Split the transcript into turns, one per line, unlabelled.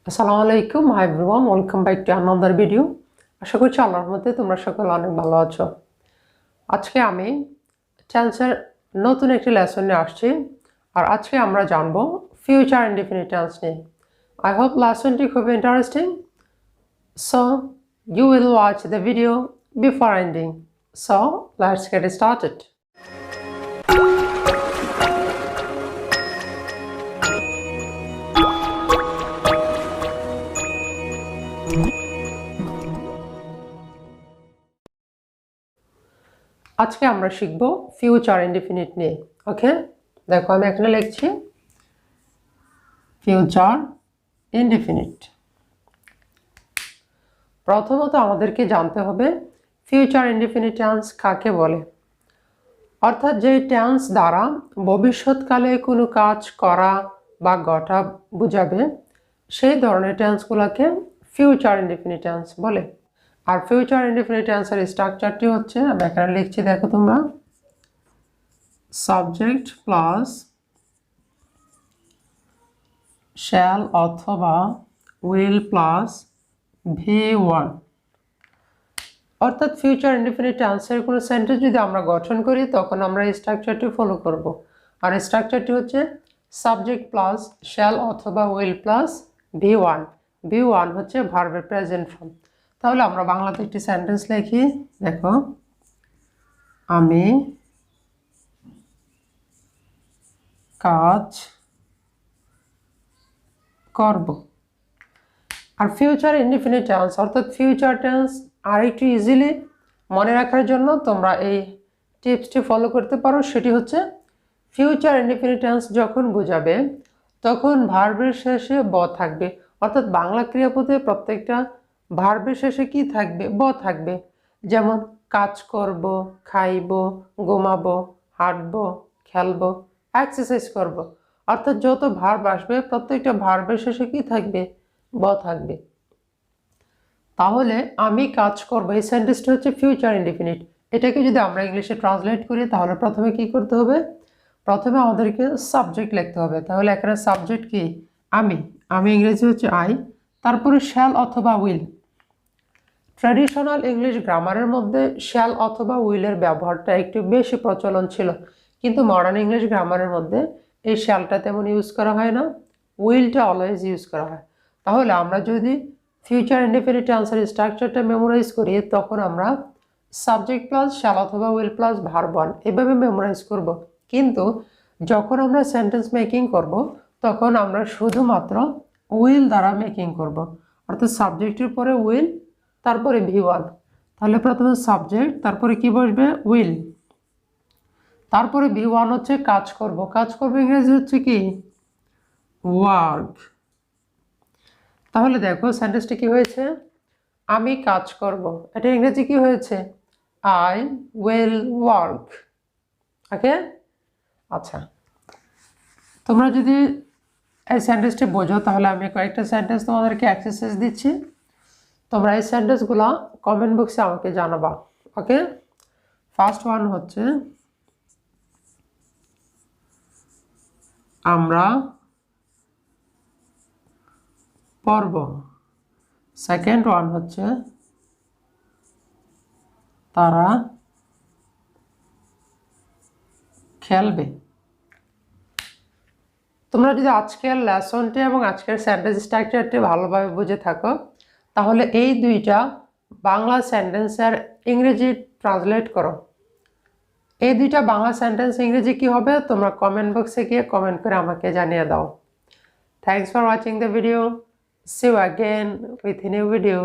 আসসালামু আলাইকুম, hi everyone, welcome back to another video. আশা করছি আল্লাহর মধ্যে তোমরা সকলে অনেক ভালো আছো। আজকে আমি টেন্সের নতুন একটি লেসন নিয়ে আসছি, আর আজকে আমরা জানবো ফিউচার ইনডেফিনিট টেন্স নিয়ে। আই হোপ লেসনটি খুব interesting, so you will watch the video before ending. So let's get started. আজকে আমরা শিখব ফিউচার ইনডেফিনিট নিয়ে। ওকে, দেখো আমি এখানে লিখছি ফিউচার ইনডেফিনিট। প্রথমত আমাদেরকে জানতে হবে ফিউচার ইনডেফিনিট টেন্স কাকে বলে, অর্থাৎ যে টেন্স দ্বারা ভবিষ্যৎকালে কোনো কাজ করা বা ঘটা বোঝাবে সেই ধরনের টেন্সগুলোকে ফিউচার ইনডেফিনিট টেন্স বলে। আর ফিউচার ইনডেফিনিট টেন্সের স্ট্রাকচারটি হচ্ছে, আমি এখানে লিখছি, দেখো তোমরা, সাবজেক্ট প্লাস শ্যাল অথবা উইল প্লাস V1। অর্থাৎ ফিউচার ইনডেফিনিট টেন্সের কোনো সেন্টেন্স যদি আমরা গঠন করি তখন আমরা এই স্ট্রাকচারটি ফলো করব। আর স্ট্রাকচারটি হচ্ছে সাবজেক্ট প্লাস শ্যাল অথবা উইল প্লাস V1। V1 হচ্ছে ভার্বের প্রেজেন্ট ফর্ম। তাহলে আমরা বাংলাতে একটি সেন্টেন্স লিখি, দেখো, আমি কাজ করব। আর ফিউচার ইনডেফিনিট টেন্স অর্থাৎ ফিউচার টেন্স আর একটু ইজিলি মনে রাখার জন্য তোমরা এই টিপসটি ফলো করতে পারো। সেটি হচ্ছে ফিউচার ইনডেফিনিট টেন্স যখন বোঝাবে তখন ভার্বের শেষে ব থাকবে। অর্থাৎ বাংলা ক্রিয়াপদে প্রত্যেকটা ভার্বের শেষে কি থাকবে? ব থাকবে। যেমন কাজ করব, খাইব, ঘুমাবো, হাঁটবো, খেলবো, এক্সারসাইজ করব। অর্থাৎ যত ভার্ব আসবে প্রত্যেকটা ভার্বের শেষে কি থাকবে? ব থাকবে। তাহলে আমি কাজ করব এই সেন্টেন্সটা হচ্ছে ফিউচার ইনডেফিনিট। এটাকে যদি আমরা ইংলিশে ট্রান্সলেট করি তাহলে প্রথমে কি করতে হবে? প্রথমে আমাদেরকে সাবজেক্ট লিখতে হবে। তাহলে এখানে সাবজেক্ট কি? আমি। আমি ইংরেজি হচ্ছে আই, তারপরে শ্যাল অথবা উইল। ট্র্যাডিশনাল ইংলিশ গ্রামারের মধ্যে শ্যাল অথবা উইলের ব্যবহারটা একটু বেশি প্রচলন ছিল, কিন্তু মডার্ন ইংলিশ গ্রামারের মধ্যে এই শ্যালটা তেমন ইউজ করা হয় না, উইলটা অলওয়েজ ইউজ করা হয়। তাহলে আমরা যদি ফিউচার ইনডেফিনিট টেন্সের স্ট্রাকচারটা মেমোরাইজ করি তখন আমরা সাবজেক্ট প্লাস শ্যাল অথবা উইল প্লাস ভার্ব ওয়ান এভাবে মেমোরাইজ করব। কিন্তু যখন আমরা সেন্টেন্স মেকিং করব তখন আমরা শুধুমাত্র উইল দ্বারা মেকিং করব। অর্থাৎ সাবজেক্টের পরে উইল, তারপরে V1। তাহলে প্রথমে সাবজেক্ট, তারপরে কি বসবে? উইল, তারপরে V1 হচ্ছে কাজ করব। কাজ করব ইংরেজি হচ্ছে কি? ওয়ার্ক। তাহলে দেখো সেন্টেন্সটি কি হয়েছে? আমি কাজ করব, এটা ইংরেজি কি হয়েছে? I will work. ওকে, আচ্ছা, তোমরা যদি এই সেন্টেন্সটি বোঝো তাহলে আমি কয়েকটা সেন্টেন্স তোমাদেরকে এক্সারসাইজ দিচ্ছি। তোমরা এই সেন্টেন্সগুলো কমেন্ট বক্সে আমাকে জানাবা। ওকে, ফার্স্ট ওয়ান হচ্ছে আমরা পড়ব। সেকেন্ড ওয়ান হচ্ছে তারা খেলবে। তোমরা যদি আজকের লেসনটি এবং আজকের সেন্টেন্স স্ট্রাকচারটি ভালোভাবে বুঝে থাকো তাহলে এই দুইটা বাংলা সেন্টেন্সের ইংরেজি ট্রান্সলেট করো। এই দুইটা বাংলা সেন্টেন্স ইংরেজি কি হবে তোমরা কমেন্ট বক্সে গিয়ে কমেন্ট করে আমাকে জানিয়ে দাও। Thanks for watching the video. See you again with a new video.